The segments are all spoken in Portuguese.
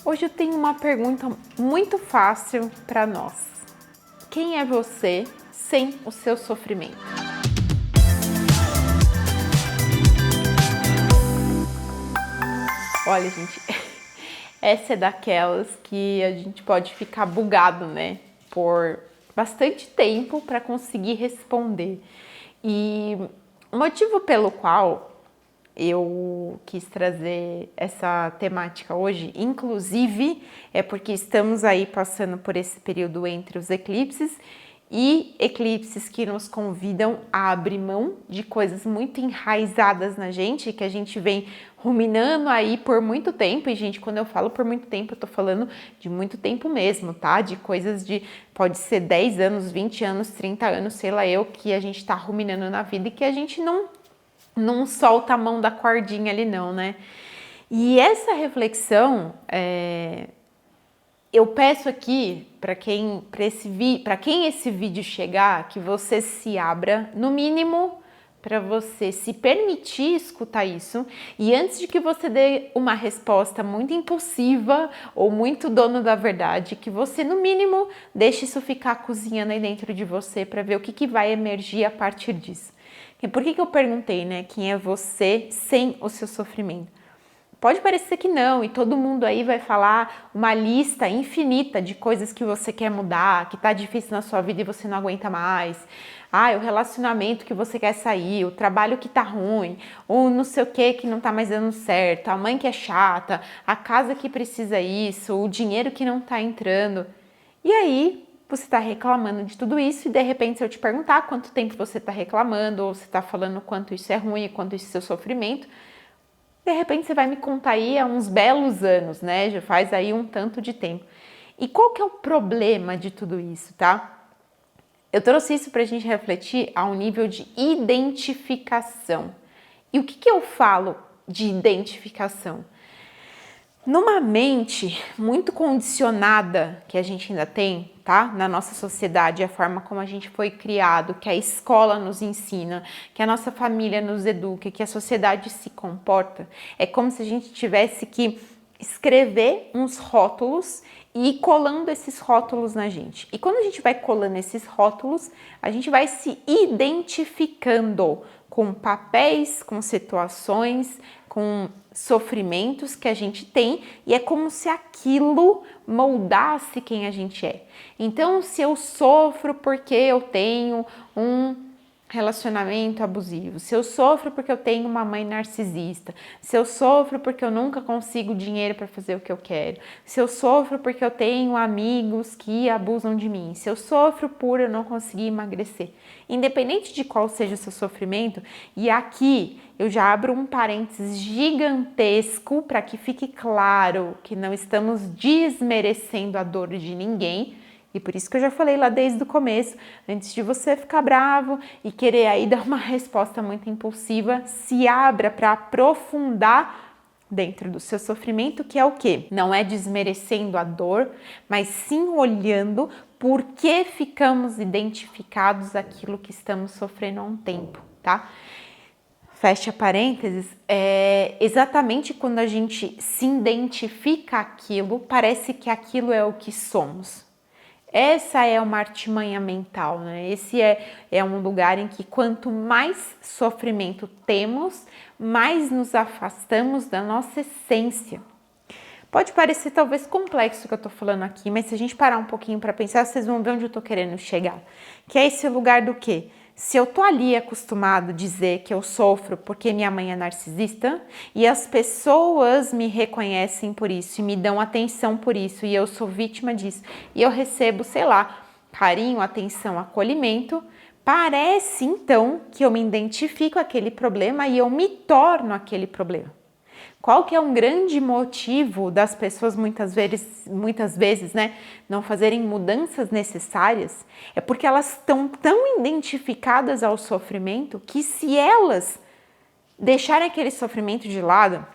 Hoje eu tenho uma pergunta muito fácil para nós. Quem é você sem o seu sofrimento? Olha, gente, essa é daquelas que a gente pode ficar bugado, né? Por bastante tempo para conseguir responder. E o motivo pelo qual eu quis trazer essa temática hoje, inclusive, é porque estamos aí passando por esse período entre os eclipses e eclipses que nos convidam a abrir mão de coisas muito enraizadas na gente, que a gente vem ruminando aí por muito tempo. E, gente, quando eu falo por muito tempo, eu tô falando de muito tempo mesmo, tá? De coisas de, pode ser 10 anos, 20 anos, 30 anos, sei lá eu, que a gente tá ruminando na vida e que a gente não solta a mão da cordinha ali não, né? E essa reflexão, eu peço aqui para quem esse vídeo chegar, que você se abra, no mínimo, para você se permitir escutar isso. E antes de que você dê uma resposta muito impulsiva ou muito dono da verdade, que você, no mínimo, deixe isso ficar cozinhando aí dentro de você para ver o que vai emergir a partir disso. E por que eu perguntei, né? Quem é você sem o seu sofrimento? Pode parecer que não, e todo mundo aí vai falar uma lista infinita de coisas que você quer mudar, que tá difícil na sua vida e você não aguenta mais. Ah, o relacionamento que você quer sair, o trabalho que tá ruim, ou não sei o que não tá mais dando certo, a mãe que é chata, a casa que precisa isso, o dinheiro que não tá entrando. E aí, você está reclamando de tudo isso e de repente se eu te perguntar quanto tempo você está reclamando ou você está falando quanto isso é ruim, quanto isso é seu sofrimento, de repente você vai me contar aí há uns belos anos, né? Já faz aí um tanto de tempo. E qual que é o problema de tudo isso, tá? Eu trouxe isso para a gente refletir a um nível de identificação. E o que eu falo de identificação? Numa mente muito condicionada que a gente ainda tem, tá? Na nossa sociedade, a forma como a gente foi criado, que a escola nos ensina, que a nossa família nos educa, que a sociedade se comporta, é como se a gente tivesse que escrever uns rótulos e ir colando esses rótulos na gente. E quando a gente vai colando esses rótulos, a gente vai se identificando com papéis, com situações, com sofrimentos que a gente tem, e é como se aquilo moldasse quem a gente é. Então, se eu sofro porque eu tenho um relacionamento abusivo, se eu sofro porque eu tenho uma mãe narcisista, se eu sofro porque eu nunca consigo dinheiro para fazer o que eu quero, se eu sofro porque eu tenho amigos que abusam de mim, se eu sofro por eu não conseguir emagrecer, independente de qual seja o seu sofrimento, e aqui eu já abro um parênteses gigantesco para que fique claro que não estamos desmerecendo a dor de ninguém. E por isso que eu já falei lá desde o começo, antes de você ficar bravo e querer aí dar uma resposta muito impulsiva, se abra para aprofundar dentro do seu sofrimento, que é o quê? Não é desmerecendo a dor, mas sim olhando por que ficamos identificados àquilo que estamos sofrendo há um tempo, tá? Fecha parênteses, exatamente quando a gente se identifica aquilo, parece que aquilo é o que somos. Essa é uma artimanha mental, né? Esse é um lugar em que quanto mais sofrimento temos, mais nos afastamos da nossa essência. Pode parecer talvez complexo o que eu tô falando aqui, mas se a gente parar um pouquinho para pensar, vocês vão ver onde eu tô querendo chegar. Que é esse lugar do quê? Se eu tô ali acostumado a dizer que eu sofro porque minha mãe é narcisista e as pessoas me reconhecem por isso e me dão atenção por isso e eu sou vítima disso e eu recebo, sei lá, carinho, atenção, acolhimento, parece então que eu me identifico com aquele problema e eu me torno aquele problema. Qual que é um grande motivo das pessoas muitas vezes, né, não fazerem mudanças necessárias? É porque elas estão tão identificadas ao sofrimento que se elas deixarem aquele sofrimento de lado,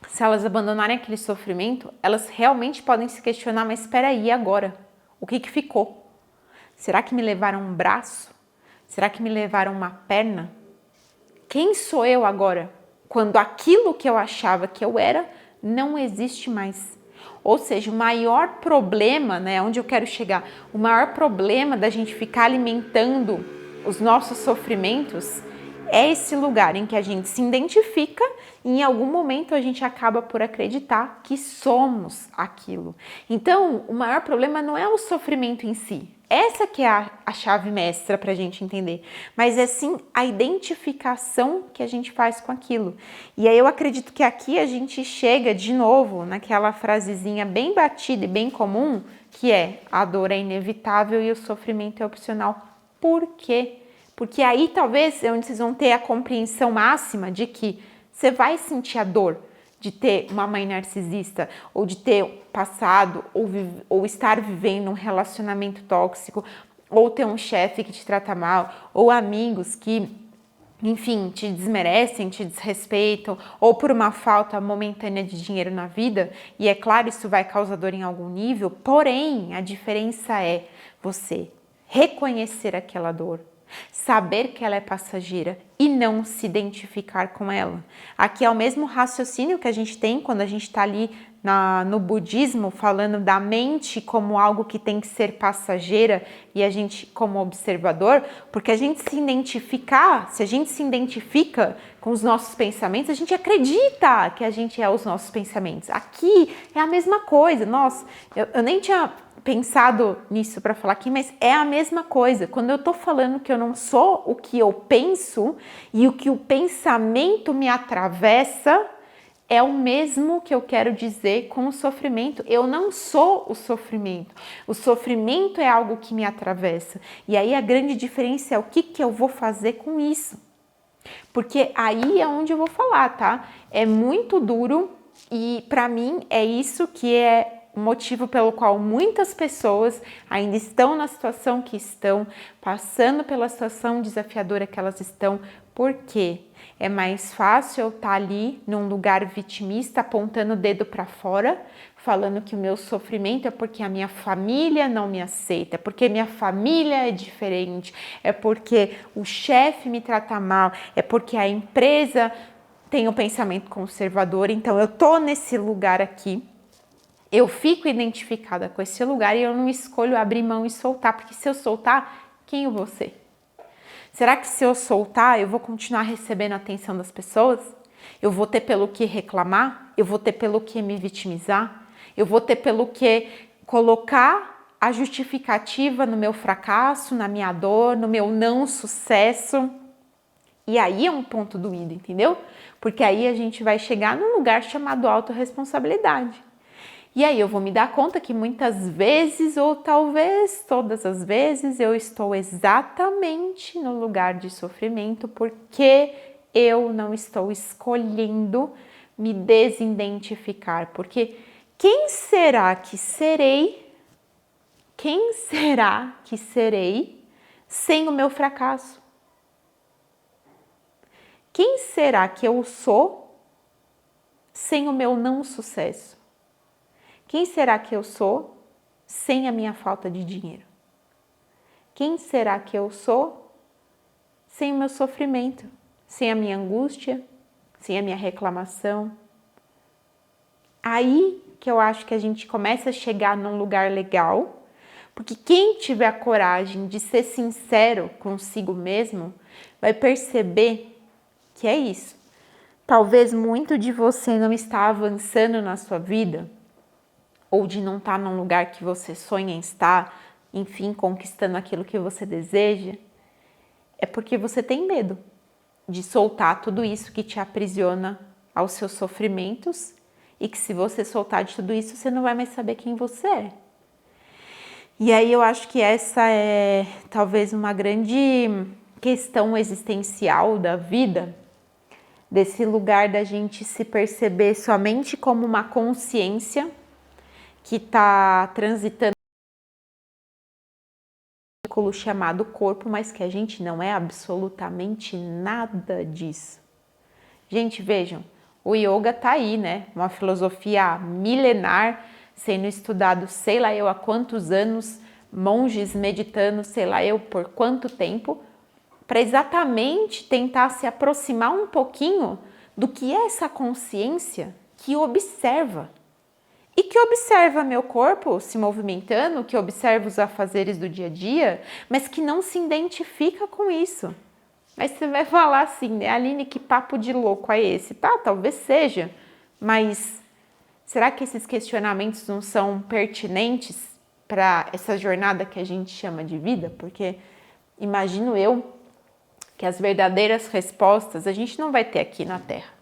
se elas abandonarem aquele sofrimento, elas realmente podem se questionar, mas espera aí, agora? O que ficou? Será que me levaram um braço? Será que me levaram uma perna? Quem sou eu agora? Quando aquilo que eu achava que eu era não existe mais. Ou seja, o maior problema, né, onde eu quero chegar, o maior problema da gente ficar alimentando os nossos sofrimentos é esse lugar em que a gente se identifica e em algum momento a gente acaba por acreditar que somos aquilo. Então, o maior problema não é o sofrimento em si. Essa que é a chave mestra para a gente entender, mas é sim a identificação que a gente faz com aquilo. E aí eu acredito que aqui a gente chega de novo naquela frasezinha bem batida e bem comum, que é: a dor é inevitável e o sofrimento é opcional. Por quê? Porque aí talvez é onde vocês vão ter a compreensão máxima de que você vai sentir a dor de ter uma mãe narcisista, ou de ter passado, ou estar vivendo um relacionamento tóxico, ou ter um chefe que te trata mal, ou amigos que, enfim, te desmerecem, te desrespeitam, ou por uma falta momentânea de dinheiro na vida. E é claro, isso vai causar dor em algum nível, porém, a diferença é você reconhecer aquela dor, saber que ela é passageira e não se identificar com ela. Aqui é o mesmo raciocínio que a gente tem quando a gente está ali no budismo, falando da mente como algo que tem que ser passageira e a gente como observador, porque a gente se identificar, se a gente se identifica com os nossos pensamentos, a gente acredita que a gente é os nossos pensamentos. Aqui é a mesma coisa. Nossa, eu nem tinha pensado nisso para falar aqui, mas é a mesma coisa. Quando eu tô falando que eu não sou o que eu penso e o que o pensamento me atravessa, é o mesmo que eu quero dizer com o sofrimento. Eu não sou o sofrimento. O sofrimento é algo que me atravessa. E aí a grande diferença é o que eu vou fazer com isso. Porque aí é onde eu vou falar, tá? É muito duro e para mim é isso que é o motivo pelo qual muitas pessoas ainda estão na situação que estão, passando pela situação desafiadora que elas estão. Por quê? É mais fácil eu estar ali num lugar vitimista, apontando o dedo para fora, falando que o meu sofrimento é porque a minha família não me aceita, é porque minha família é diferente, é porque o chefe me trata mal, é porque a empresa tem um pensamento conservador. Então eu tô nesse lugar aqui, eu fico identificada com esse lugar e eu não escolho abrir mão e soltar, porque se eu soltar, quem eu vou ser? Será que se eu soltar, eu vou continuar recebendo a atenção das pessoas? Eu vou ter pelo que reclamar? Eu vou ter pelo que me vitimizar? Eu vou ter pelo que colocar a justificativa no meu fracasso, na minha dor, no meu não sucesso? E aí é um ponto doído, entendeu? Porque aí a gente vai chegar num lugar chamado autorresponsabilidade. E aí eu vou me dar conta que muitas vezes, ou talvez todas as vezes, eu estou exatamente no lugar de sofrimento porque eu não estou escolhendo me desidentificar. Porque quem será que serei? Quem será que serei sem o meu fracasso? Quem será que eu sou sem o meu não sucesso? Quem será que eu sou sem a minha falta de dinheiro? Quem será que eu sou sem o meu sofrimento, sem a minha angústia, sem a minha reclamação? Aí que eu acho que a gente começa a chegar num lugar legal, porque quem tiver a coragem de ser sincero consigo mesmo vai perceber que é isso. Talvez muito de você não está avançando na sua vida, ou de não estar num lugar que você sonha em estar, enfim, conquistando aquilo que você deseja, é porque você tem medo de soltar tudo isso que te aprisiona aos seus sofrimentos e que se você soltar de tudo isso, você não vai mais saber quem você é. E aí eu acho que essa é talvez uma grande questão existencial da vida, desse lugar da gente se perceber somente como uma consciência que está transitando um veículo chamado corpo, mas que a gente não é absolutamente nada disso. Gente, vejam, o yoga tá aí, né? Uma filosofia milenar, sendo estudado sei lá eu há quantos anos, monges meditando sei lá eu por quanto tempo, para exatamente tentar se aproximar um pouquinho do que é essa consciência que observa e que observa meu corpo se movimentando, que observa os afazeres do dia a dia, mas que não se identifica com isso. Aí você vai falar assim, né, Aline, que papo de louco é esse? Tá, talvez seja, mas será que esses questionamentos não são pertinentes para essa jornada que a gente chama de vida? Porque imagino eu que as verdadeiras respostas a gente não vai ter aqui na Terra,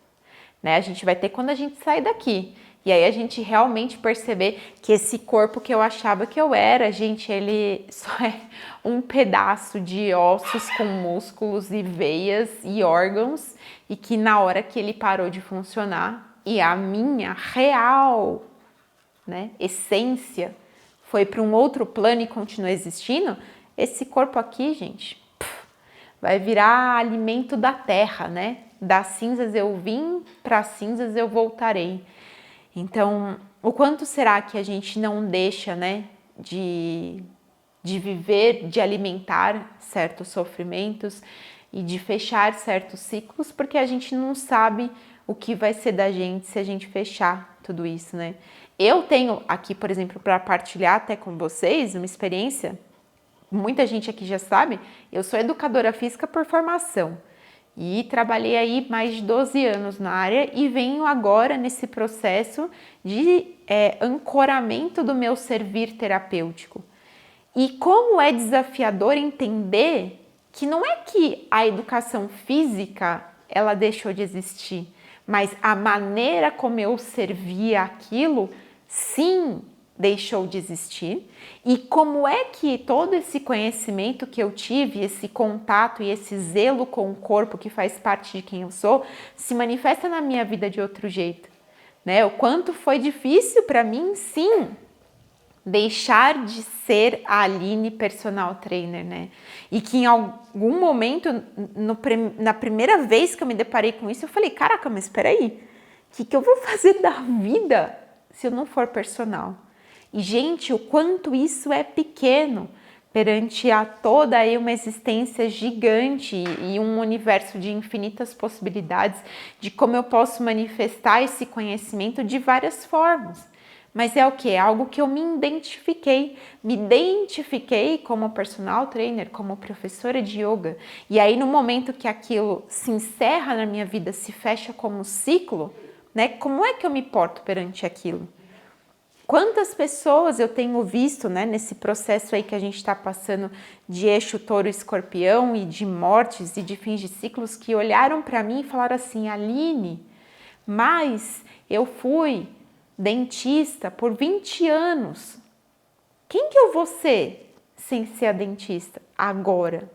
né? A gente vai ter quando a gente sair daqui. E aí a gente realmente perceber que esse corpo que eu achava que eu era, gente, ele só é um pedaço de ossos com músculos e veias e órgãos, e que na hora que ele parou de funcionar e a minha real, né, essência foi para um outro plano e continua existindo, esse corpo aqui, gente, vai virar alimento da terra, né? Das cinzas eu vim, para as cinzas eu voltarei. Então, o quanto será que a gente não deixa, né, de viver, de alimentar certos sofrimentos e de fechar certos ciclos, porque a gente não sabe o que vai ser da gente se a gente fechar tudo isso, né? Eu tenho aqui, por exemplo, para partilhar até com vocês uma experiência, muita gente aqui já sabe, eu sou educadora física por formação. E trabalhei aí mais de 12 anos na área e venho agora nesse processo de ancoramento do meu servir terapêutico. E como é desafiador entender que não é que a educação física ela deixou de existir, mas a maneira como eu servia aquilo, sim, deixou de existir, e como é que todo esse conhecimento que eu tive, esse contato e esse zelo com o corpo que faz parte de quem eu sou, se manifesta na minha vida de outro jeito, né? O quanto foi difícil para mim, sim, deixar de ser a Aline personal trainer, né? E que em algum momento, na primeira vez que eu me deparei com isso, eu falei, caraca, mas espera aí, o que eu vou fazer da vida se eu não for personal? E, gente, o quanto isso é pequeno perante a toda aí uma existência gigante e um universo de infinitas possibilidades de como eu posso manifestar esse conhecimento de várias formas. Mas é o que? É algo que eu me identifiquei como personal trainer, como professora de yoga. E aí no momento que aquilo se encerra na minha vida, se fecha como ciclo, né? Como é que eu me porto perante aquilo? Quantas pessoas eu tenho visto, né, nesse processo aí que a gente está passando de eixo touro-escorpião e de mortes e de fins de ciclos que olharam para mim e falaram assim, Aline, mas eu fui dentista por 20 anos. Quem que eu vou ser sem ser a dentista agora?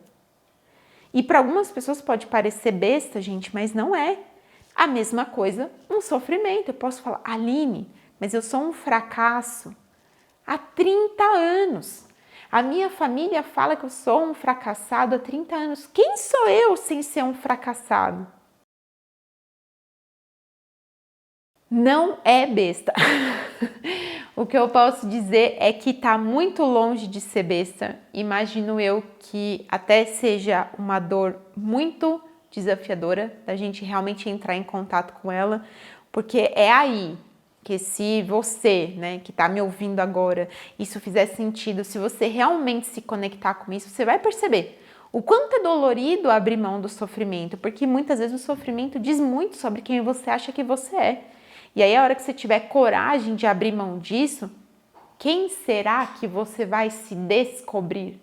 E para algumas pessoas pode parecer besta, gente, mas não é. A mesma coisa, um sofrimento. Eu posso falar, Aline, mas eu sou um fracasso há 30 anos. A minha família fala que eu sou um fracassado há 30 anos. Quem sou eu sem ser um fracassado? Não é besta. O que eu posso dizer é que está muito longe de ser besta. Imagino eu que até seja uma dor muito desafiadora da gente realmente entrar em contato com ela, porque é aí que se você, né, que está me ouvindo agora, isso fizer sentido, se você realmente se conectar com isso, você vai perceber o quanto é dolorido abrir mão do sofrimento, porque muitas vezes o sofrimento diz muito sobre quem você acha que você é. E aí a hora que você tiver coragem de abrir mão disso, quem será que você vai se descobrir?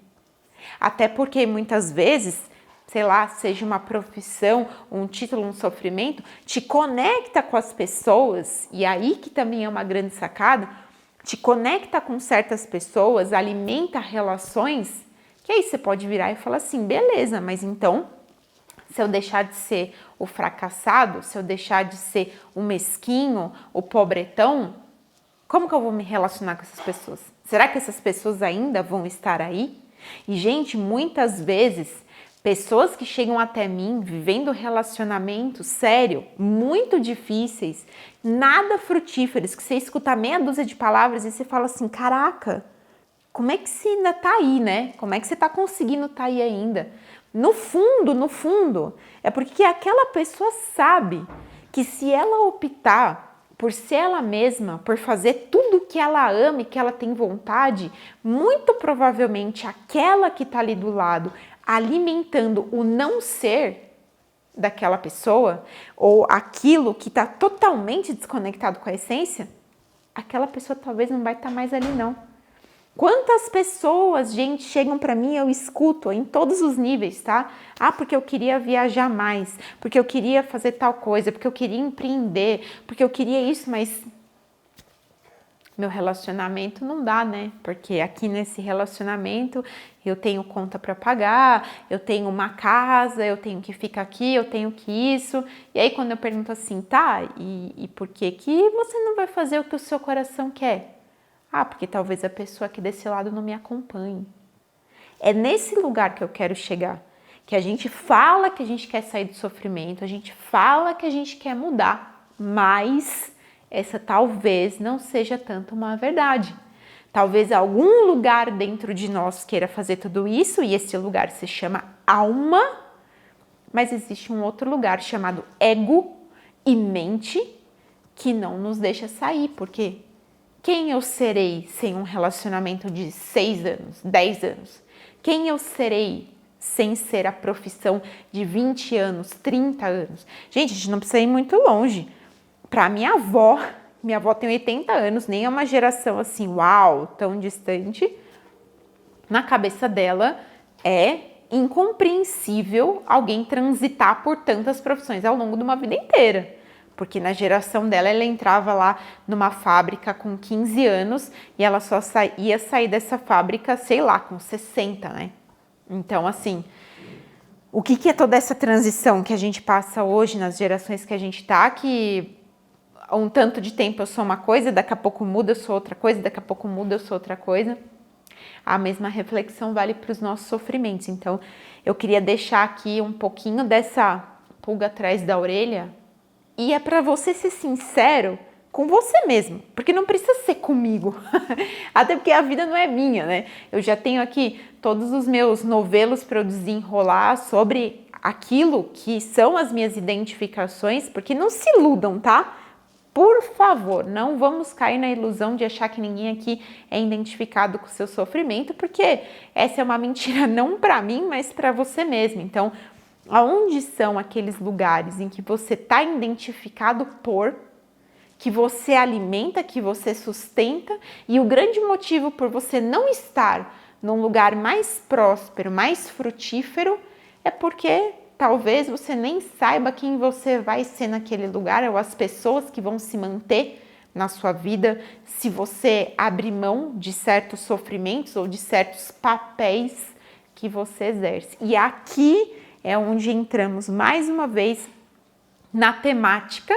Até porque muitas vezes, sei lá, seja uma profissão, um título, um sofrimento, te conecta com as pessoas, e aí que também é uma grande sacada, te conecta com certas pessoas, alimenta relações, que aí você pode virar e falar assim, beleza, mas então, se eu deixar de ser o fracassado, se eu deixar de ser o mesquinho, o pobretão, como que eu vou me relacionar com essas pessoas? Será que essas pessoas ainda vão estar aí? E, gente, muitas vezes, pessoas que chegam até mim vivendo relacionamentos, sério, muito difíceis, nada frutíferos, que você escuta meia dúzia de palavras e você fala assim, caraca, como é que você ainda tá aí, né? Como é que você tá conseguindo tá aí ainda? No fundo, é porque aquela pessoa sabe que se ela optar por ser ela mesma, por fazer tudo que ela ama e que ela tem vontade, muito provavelmente aquela que está ali do lado, alimentando o não ser daquela pessoa, ou aquilo que está totalmente desconectado com a essência, aquela pessoa talvez não vai estar mais ali não. Quantas pessoas, gente, chegam para mim, eu escuto em todos os níveis, tá? Ah, porque eu queria viajar mais, porque eu queria fazer tal coisa, porque eu queria empreender, porque eu queria isso, mas meu relacionamento não dá, né? Porque aqui nesse relacionamento eu tenho conta para pagar, eu tenho uma casa, eu tenho que ficar aqui, eu tenho que isso. E aí quando eu pergunto assim, tá, e por que você não vai fazer o que o seu coração quer? Ah, porque talvez a pessoa aqui desse lado não me acompanhe. É nesse lugar que eu quero chegar. Que a gente fala que a gente quer sair do sofrimento, a gente fala que a gente quer mudar, mas essa talvez não seja tanto uma verdade. Talvez algum lugar dentro de nós queira fazer tudo isso e esse lugar se chama alma, mas existe um outro lugar chamado ego e mente que não nos deixa sair, porque quem eu serei sem um relacionamento de 6 anos, 10 anos? Quem eu serei sem ser a profissão de 20 anos, 30 anos? Gente, a gente não precisa ir muito longe. Para minha avó tem 80 anos, nem é uma geração assim, uau, tão distante. Na cabeça dela é incompreensível alguém transitar por tantas profissões ao longo de uma vida inteira. Porque na geração dela, ela entrava lá numa fábrica com 15 anos e ela só ia sair dessa fábrica, sei lá, com 60, né? Então, assim, o que é toda essa transição que a gente passa hoje nas gerações que a gente tá, que há um tanto de tempo eu sou uma coisa, daqui a pouco muda, eu sou outra coisa, daqui a pouco muda, eu sou outra coisa. A mesma reflexão vale para os nossos sofrimentos. Então, eu queria deixar aqui um pouquinho dessa pulga atrás da orelha. E é para você ser sincero com você mesmo, porque não precisa ser comigo, até porque a vida não é minha, né? Eu já tenho aqui todos os meus novelos para eu desenrolar sobre aquilo que são as minhas identificações, porque não se iludam, tá? Por favor, não vamos cair na ilusão de achar que ninguém aqui é identificado com o seu sofrimento, porque essa é uma mentira não para mim, mas para você mesmo. Então, aonde são aqueles lugares em que você está identificado por, que você alimenta, que você sustenta, e o grande motivo por você não estar num lugar mais próspero, mais frutífero, é porque talvez você nem saiba quem você vai ser naquele lugar, ou as pessoas que vão se manter na sua vida, se você abrir mão de certos sofrimentos ou de certos papéis que você exerce. E aqui é onde entramos mais uma vez na temática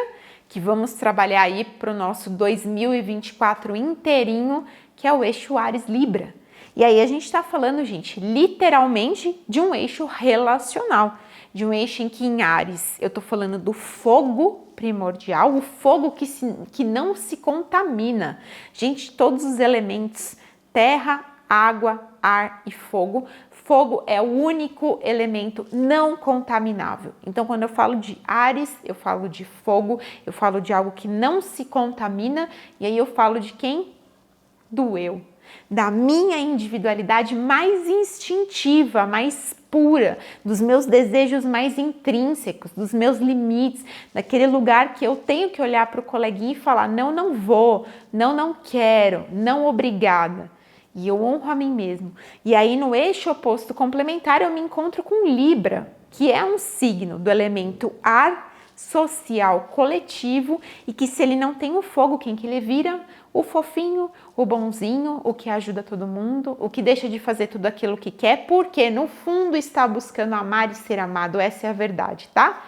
que vamos trabalhar aí para o nosso 2024 inteirinho, que é o eixo Áries Libra. E aí a gente está falando, gente, literalmente de um eixo relacional, de um eixo em que em Áries eu estou falando do fogo primordial, o fogo que não se contamina. Gente, todos os elementos, terra, água, ar e fogo. Fogo é o único elemento não contaminável. Então, quando eu falo de Áries, eu falo de fogo, eu falo de algo que não se contamina, e aí eu falo de quem? Do eu. Da minha individualidade mais instintiva, mais pura, dos meus desejos mais intrínsecos, dos meus limites, daquele lugar que eu tenho que olhar para o coleguinha e falar: não, não vou, não, não quero, não, obrigada. E eu honro a mim mesmo. E aí no eixo oposto complementar eu me encontro com Libra, que é um signo do elemento ar, social, coletivo, e que se ele não tem o fogo, quem que ele vira? O fofinho, o bonzinho, o que ajuda todo mundo, o que deixa de fazer tudo aquilo que quer, porque no fundo está buscando amar e ser amado. Essa é a verdade, tá?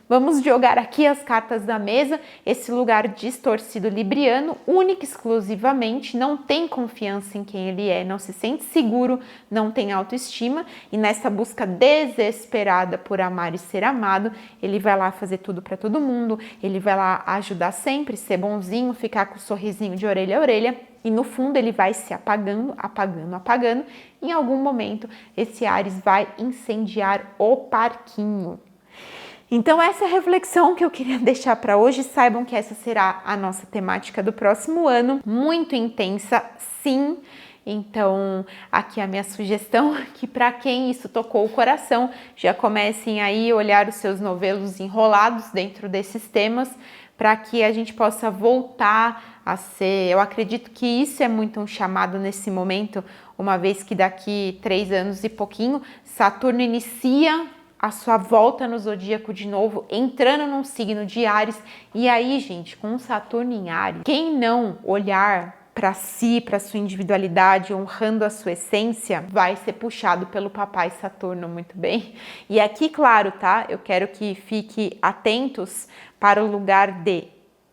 Vamos jogar aqui as cartas da mesa. Esse lugar distorcido libriano, único e exclusivamente, não tem confiança em quem ele é, não se sente seguro, não tem autoestima, e nessa busca desesperada por amar e ser amado, ele vai lá fazer tudo para todo mundo, ele vai lá ajudar sempre, ser bonzinho, ficar com o sorrisinho de orelha a orelha, e no fundo ele vai se apagando, apagando, apagando. Em algum momento esse Áries vai incendiar o parquinho. Então essa é a reflexão que eu queria deixar para hoje. Saibam que essa será a nossa temática do próximo ano, muito intensa, sim. Então aqui a minha sugestão, que para quem isso tocou o coração, já comecem aí a olhar os seus novelos enrolados dentro desses temas, para que a gente possa voltar a ser. Eu acredito que isso é muito um chamado nesse momento, uma vez que daqui 3 anos e pouquinho, Saturno inicia a sua volta no zodíaco de novo, entrando num signo de Áries. E aí, gente, com Saturno em Áries, quem não olhar para si, para sua individualidade, honrando a sua essência, vai ser puxado pelo papai Saturno muito bem. E aqui, claro, tá? Eu quero que fiquem atentos para o lugar de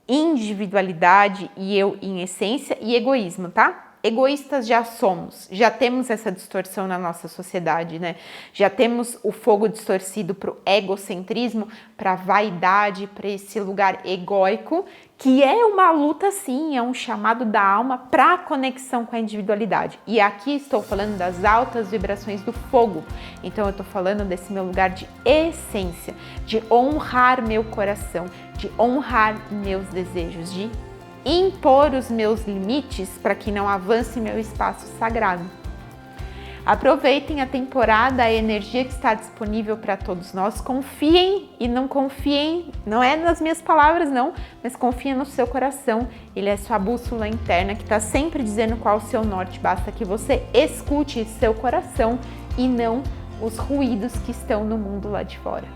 individualidade e eu em essência e egoísmo, tá? Egoístas já somos, já temos essa distorção na nossa sociedade, né? Já temos o fogo distorcido para o egocentrismo, para a vaidade, para esse lugar egóico, que é uma luta sim, é um chamado da alma para a conexão com a individualidade. E aqui estou falando das altas vibrações do fogo, então eu estou falando desse meu lugar de essência, de honrar meu coração, de honrar meus desejos, de impor os meus limites para que não avance meu espaço sagrado. Aproveitem a temporada, a energia que está disponível para todos nós. Confiem e não confiem, não é nas minhas palavras não, mas confiem no seu coração. Ele é sua bússola interna que está sempre dizendo qual o seu norte. Basta que você escute seu coração e não os ruídos que estão no mundo lá de fora.